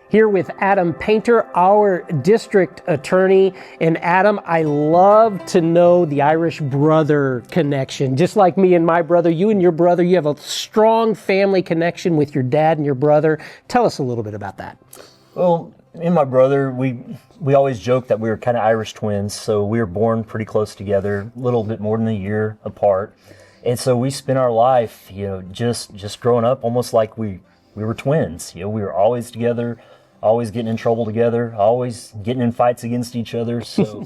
Here with Adam Panter, our district attorney. And Adam, I love to know the Irish brother connection. Just like me and my brother, you and your brother, you have a strong family connection with your dad and your brother. Tell us a little bit about that. Well, me and my brother, we always joke that we were kind of Irish twins. So we were born pretty close together, a little bit more than a year apart. And so we spent our life, just growing up almost like we were twins. We were always together, always getting in trouble together, always getting in fights against each other. So,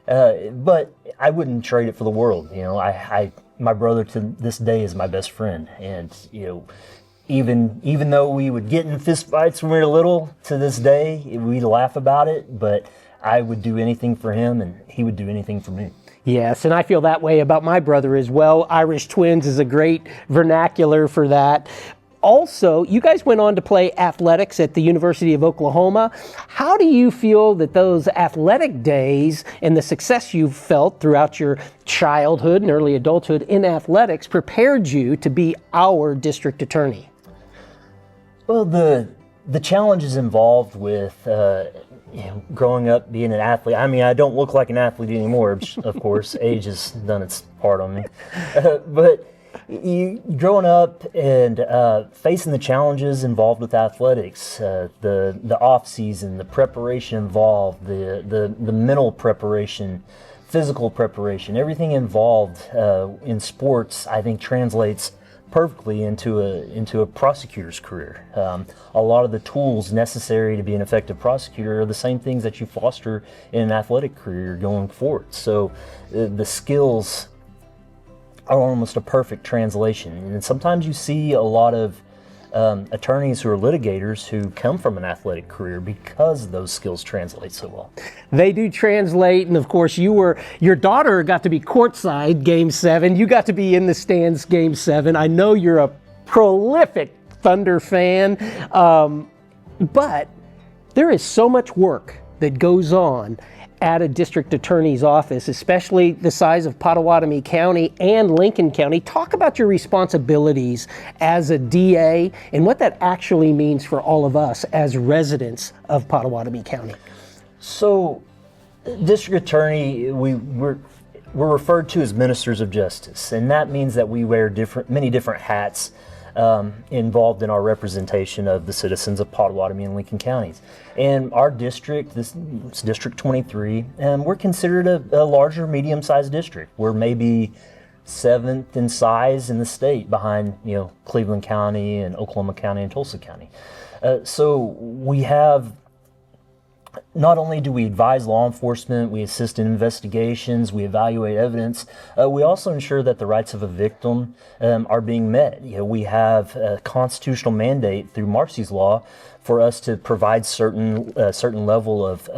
but I wouldn't trade it for the world. My brother to this day is my best friend. And, even though we would get in fist fights when we were little, to this day, we laugh about it, but I would do anything for him and he would do anything for me. Yes, and I feel that way about my brother as well. Irish twins is a great vernacular for that. Also, you guys went on to play athletics at the University of Oklahoma. How do you feel that those athletic days and the success you've felt throughout your childhood and early adulthood in athletics prepared you to be our district attorney? Well, the challenges involved with growing up being an athlete. I mean, I don't look like an athlete anymore, of course. Age has done its part on me. But growing up and facing the challenges involved with athletics, the off season, the preparation involved, the mental preparation, physical preparation, everything involved in sports, I think translates perfectly into a prosecutor's career. A lot of the tools necessary to be an effective prosecutor are the same things that you foster in an athletic career going forward. So the skills are almost a perfect translation. And sometimes you see a lot of attorneys who are litigators who come from an athletic career because those skills translate so well. They do translate, and of course your daughter got to be courtside Game 7. You got to be in the stands Game 7. I know you're a prolific Thunder fan, but there is so much work that goes on at a district attorney's office, especially the size of Pottawatomie County and Lincoln County. Talk about your responsibilities as a DA and what that actually means for all of us as residents of Pottawatomie County. So, district attorney, we're referred to as ministers of justice, and that means that we wear many different hats involved in our representation of the citizens of Pottawatomie and Lincoln counties. And our district, this is District 23, and we're considered a larger, medium-sized district. We're maybe 7th in size in the state behind, Cleveland County and Oklahoma County and Tulsa County. So we have, not only do we advise law enforcement, we assist in investigations, we evaluate evidence, we also ensure that the rights of a victim are being met. We have a constitutional mandate through Marcy's Law for us to provide certain level of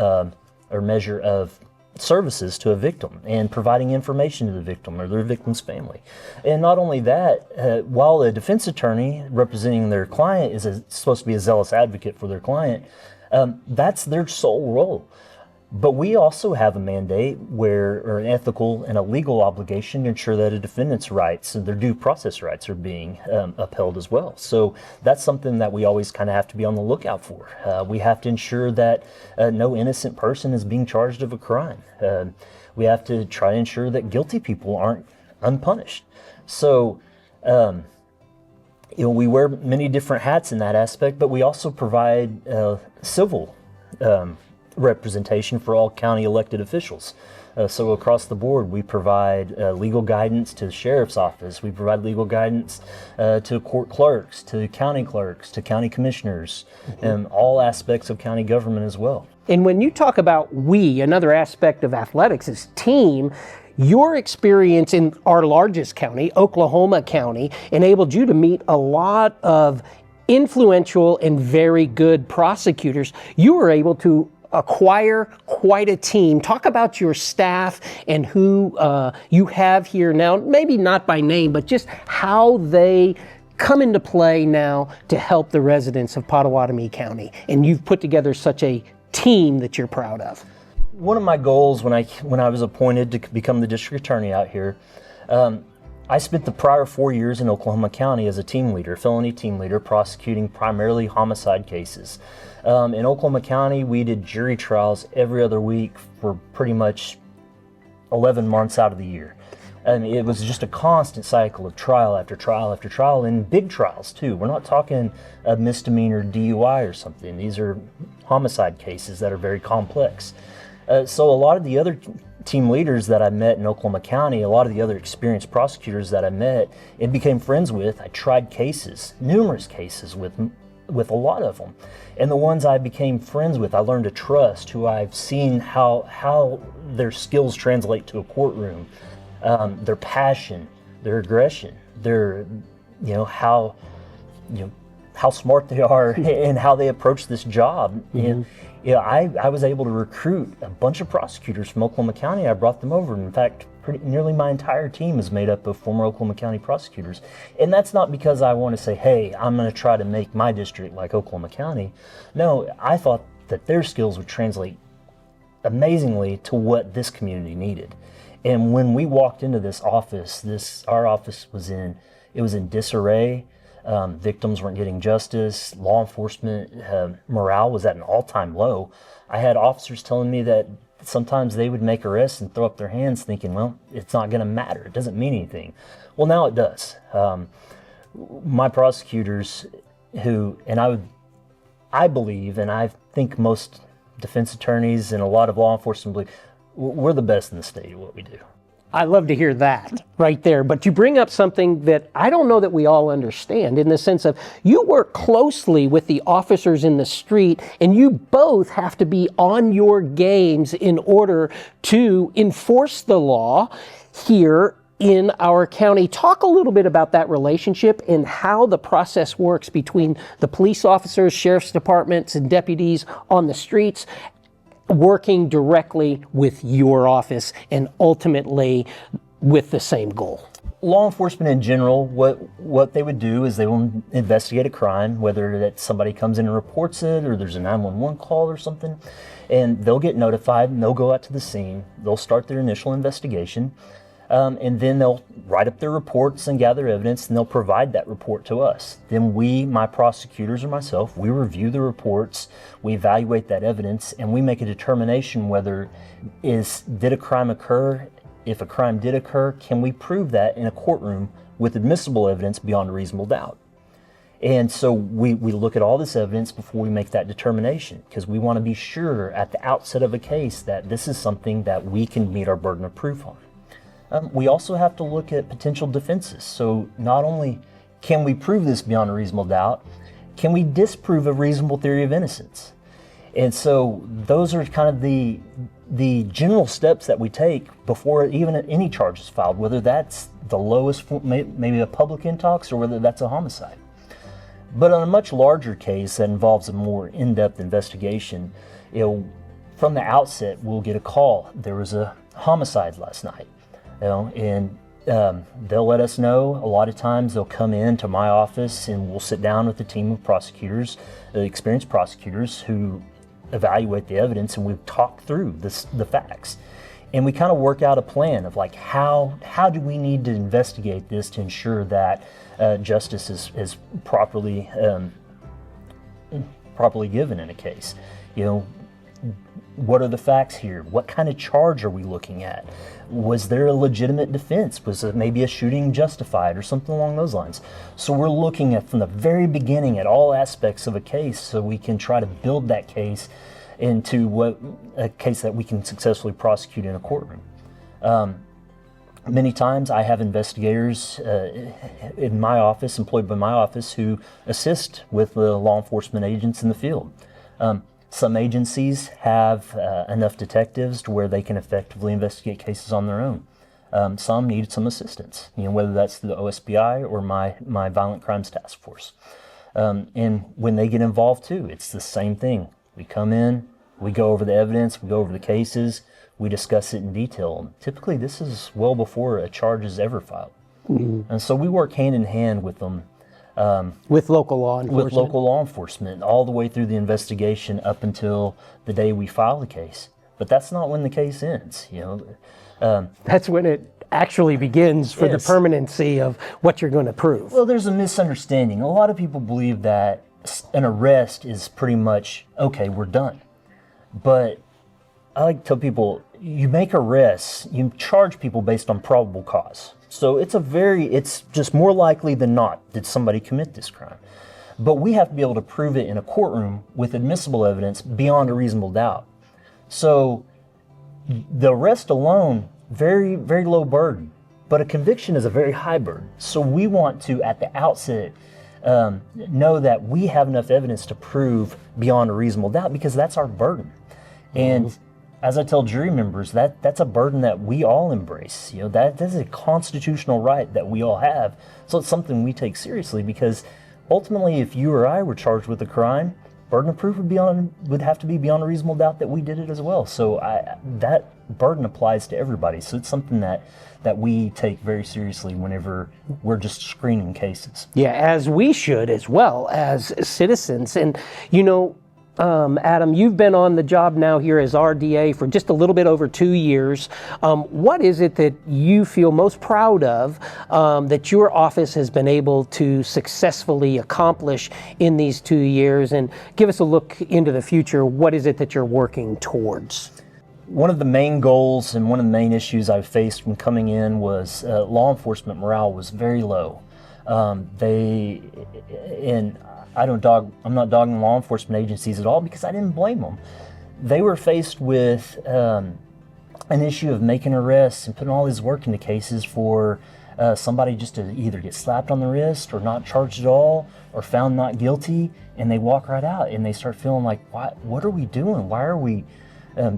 or measure of services to a victim and providing information to the victim or their victim's family. And not only that, while a defense attorney representing their client is supposed to be a zealous advocate for their client, that's their sole role. But we also have a mandate or an ethical and a legal obligation to ensure that a defendant's rights and their due process rights are being upheld as well. So that's something that we always kind of have to be on the lookout for. We have to ensure that no innocent person is being charged of a crime. We have to try to ensure that guilty people aren't unpunished. So, we wear many different hats in that aspect, but we also provide civil representation for all county elected officials. So across the board, we provide legal guidance to the sheriff's office. We provide legal guidance to court clerks, to county commissioners, and all aspects of county government as well. And when you talk about we, another aspect of athletics is team. Your experience in our largest county, Oklahoma County, enabled you to meet a lot of influential and very good prosecutors. You were able to acquire quite a team. Talk about your staff and who you have here now, maybe not by name, but just how they come into play now to help the residents of Pottawatomie County. And you've put together such a team that you're proud of. One of my goals when I was appointed to become the district attorney out here I spent the prior 4 years in Oklahoma County as a team leader, felony team leader, prosecuting primarily homicide cases. In Oklahoma County, we did jury trials every other week for pretty much 11 months out of the year. And it was just a constant cycle of trial after trial after trial, and big trials too. We're not talking a misdemeanor DUI or something. These are homicide cases that are very complex. So a lot of the other team leaders that I met in Oklahoma County, a lot of the other experienced prosecutors that I met and became friends with, I tried cases, numerous cases with a lot of them. And the ones I became friends with, I learned to trust, who I've seen how their skills translate to a courtroom, their passion, their aggression, their, how smart they are and how they approach this job. And I was able to recruit a bunch of prosecutors from Oklahoma County. I brought them over. In fact, nearly my entire team is made up of former Oklahoma County prosecutors. And that's not because I want to say, hey, I'm going to try to make my district like Oklahoma County. No, I thought that their skills would translate amazingly to what this community needed. And when we walked into this office, our office was in disarray. Victims weren't getting justice. Law enforcement morale was at an all-time low. I had officers telling me that sometimes they would make arrests and throw up their hands thinking, well, it's not going to matter. It doesn't mean anything. Well, now it does. My prosecutors I believe, and I think most defense attorneys and a lot of law enforcement believe, we're the best in the state at what we do. I love to hear that right there. But you bring up something that I don't know that we all understand, in the sense of you work closely with the officers in the street, and you both have to be on your games in order to enforce the law here in our county. Talk a little bit about that relationship and how the process works between the police officers, sheriff's departments, and deputies on the streets, working directly with your office and ultimately with the same goal. Law enforcement in general, what they would do is they will investigate a crime, whether that somebody comes in and reports it or there's a 911 call or something, and they'll get notified and they'll go out to the scene. They'll start their initial investigation, and then they'll write up their reports and gather evidence, and they'll provide that report to us. Then my prosecutors or myself, we review the reports, we evaluate that evidence, and we make a determination whether did a crime occur. If a crime did occur, can we prove that in a courtroom with admissible evidence beyond a reasonable doubt? And so we look at all this evidence before we make that determination, because we want to be sure at the outset of a case that this is something that we can meet our burden of proof on. We also have to look at potential defenses. So not only can we prove this beyond a reasonable doubt, can we disprove a reasonable theory of innocence? And so those are kind of the general steps that we take before even any charge is filed, whether that's the lowest form, maybe a public intox, or whether that's a homicide. But on a much larger case that involves a more in-depth investigation, from the outset, we'll get a call. There was a homicide last night. And they'll let us know. A lot of times they'll come into my office and we'll sit down with a team of prosecutors, experienced prosecutors who evaluate the evidence, and we've talked through the facts. And we kind of work out a plan of like how do we need to investigate this to ensure that justice is properly given in a case. What are the facts here? What kind of charge are we looking at? Was there a legitimate defense? Was it maybe a shooting justified or something along those lines? So we're looking at from the very beginning at all aspects of a case so we can try to build that case into a case that we can successfully prosecute in a courtroom. Many times I have investigators in my office, employed by my office, who assist with the law enforcement agents in the field. Some agencies have enough detectives to where they can effectively investigate cases on their own. Some need some assistance, whether that's the OSBI or my Violent Crimes Task Force. And when they get involved too, it's the same thing. We come in, we go over the evidence, we go over the cases, we discuss it in detail. Typically, this is well before a charge is ever filed. Mm-hmm. And so we work hand in hand with them. With local law enforcement? With local law enforcement, all the way through the investigation up until the day we file the case. but that's not when the case ends. That's when it actually begins for the permanency of what you're going to prove. Well, there's a misunderstanding. A lot of people believe that an arrest is pretty much, okay, we're done. But I like to tell people, you make arrests, you charge people based on probable cause. So it's just more likely than not that somebody commit this crime. But we have to be able to prove it in a courtroom with admissible evidence beyond a reasonable doubt. So the arrest alone, very, very low burden, but a conviction is a very high burden. So we want to, at the outset, know that we have enough evidence to prove beyond a reasonable doubt, because that's our burden. And as I tell jury members, that's a burden that we all embrace. That is a constitutional right that we all have. So it's something we take seriously, because ultimately, if you or I were charged with a crime, burden of proof would have to be beyond a reasonable doubt that we did it as well. So that burden applies to everybody. So it's something that we take very seriously whenever we're just screening cases. Yeah, as we should as well as citizens. And Adam, you've been on the job now here as RDA for just a little bit over 2 years. What is it that you feel most proud of that your office has been able to successfully accomplish in these 2 years? And give us a look into the future. What is it that you're working towards? One of the main goals and one of the main issues I faced when coming in was law enforcement morale was very low. I'm not dogging law enforcement agencies at all, because I didn't blame them. They were faced with an issue of making arrests and putting all this work into cases for somebody just to either get slapped on the wrist or not charged at all or found not guilty, and they walk right out and they start feeling like, what are we doing? Why are we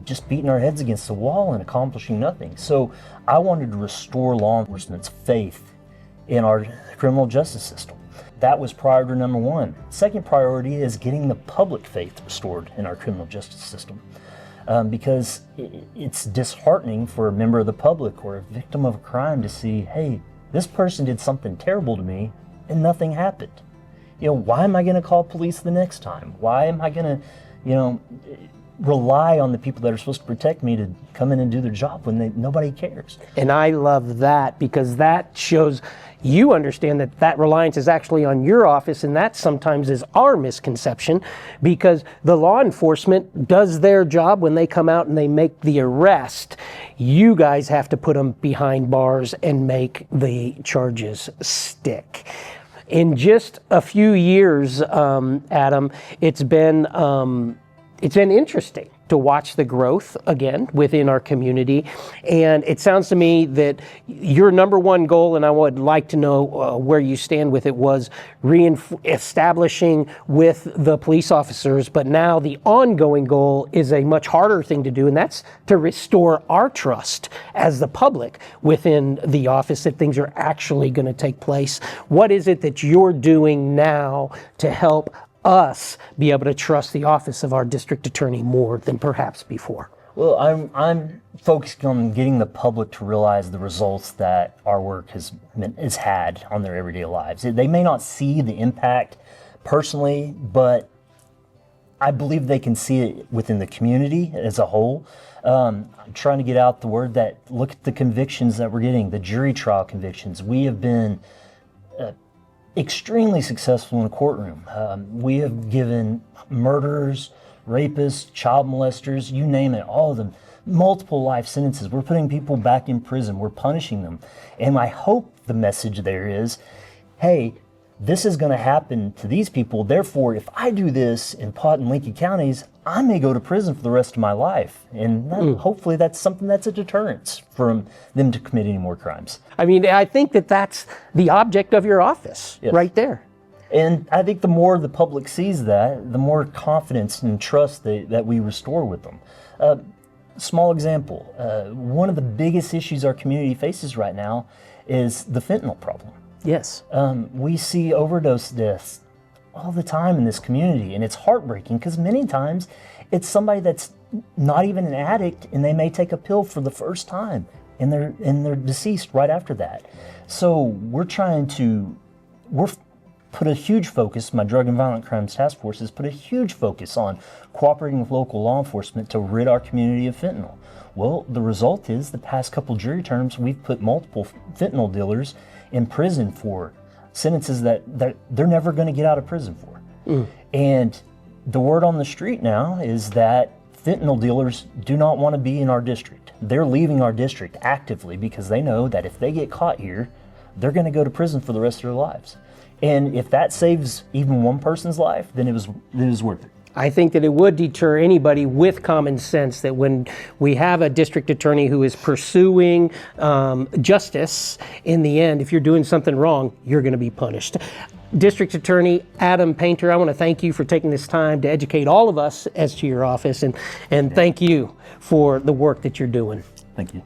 just beating our heads against the wall and accomplishing nothing? So I wanted to restore law enforcement's faith in our criminal justice system. That was priority number one. Second priority is getting the public faith restored in our criminal justice system, because it's disheartening for a member of the public or a victim of a crime to see, hey, this person did something terrible to me and nothing happened. Why am I going to call police the next time? Why am I going to, rely on the people that are supposed to protect me to come in and do their job when nobody cares? And I love that, because that shows you understand that reliance is actually on your office, and that sometimes is our misconception, because the law enforcement does their job when they come out and they make the arrest. You guys have to put them behind bars and make the charges stick. In just a few years, Adam, it's been interesting to watch the growth again within our community. And it sounds to me that your number one goal, and I would like to know where you stand with it, was establishing with the police officers. But now the ongoing goal is a much harder thing to do, and that's to restore our trust as the public within the office that things are actually going to take place. What is it that you're doing now to help us be able to trust the office of our district attorney more than perhaps before? Well, I'm focused on getting the public to realize the results that our work has had on their everyday lives. They may not see the impact personally, but I believe they can see it within the community as a whole. I'm trying to get out the word that look at the convictions that we're getting, the jury trial convictions. We have been extremely successful in the courtroom. We have given murderers, rapists, child molesters, you name it, all of them, multiple life sentences. We're putting people back in prison. We're punishing them. And I hope the message there is, hey, this is going to happen to these people. Therefore, if I do this in Pott and Lincoln counties, I may go to prison for the rest of my life. And hopefully that's something that's a deterrence from them to commit any more crimes. I mean, I think that's the object of your office, yes, right there. And I think the more the public sees that, the more confidence and trust that we restore with them. Small example, one of the biggest issues our community faces right now is the fentanyl problem. Yes. We see overdose deaths all the time in this community, and it's heartbreaking because many times it's somebody that's not even an addict, and they may take a pill for the first time, and they're deceased right after that. So we're put a huge focus, my Drug and Violent Crimes Task Force has put a huge focus on cooperating with local law enforcement to rid our community of fentanyl. Well, the result is the past couple jury terms, we've put multiple fentanyl dealers in prison for sentences that they're never going to get out of prison for. And the word on the street now is that fentanyl dealers do not want to be in our district. They're leaving our district actively because they know that if they get caught here, they're going to go to prison for the rest of their lives. And if that saves even one person's life, then it was worth it. I think that it would deter anybody with common sense that when we have a district attorney who is pursuing justice, in the end, if you're doing something wrong, you're going to be punished. District Attorney Adam Panter, I want to thank you for taking this time to educate all of us as to your office, and thank you for the work that you're doing. Thank you.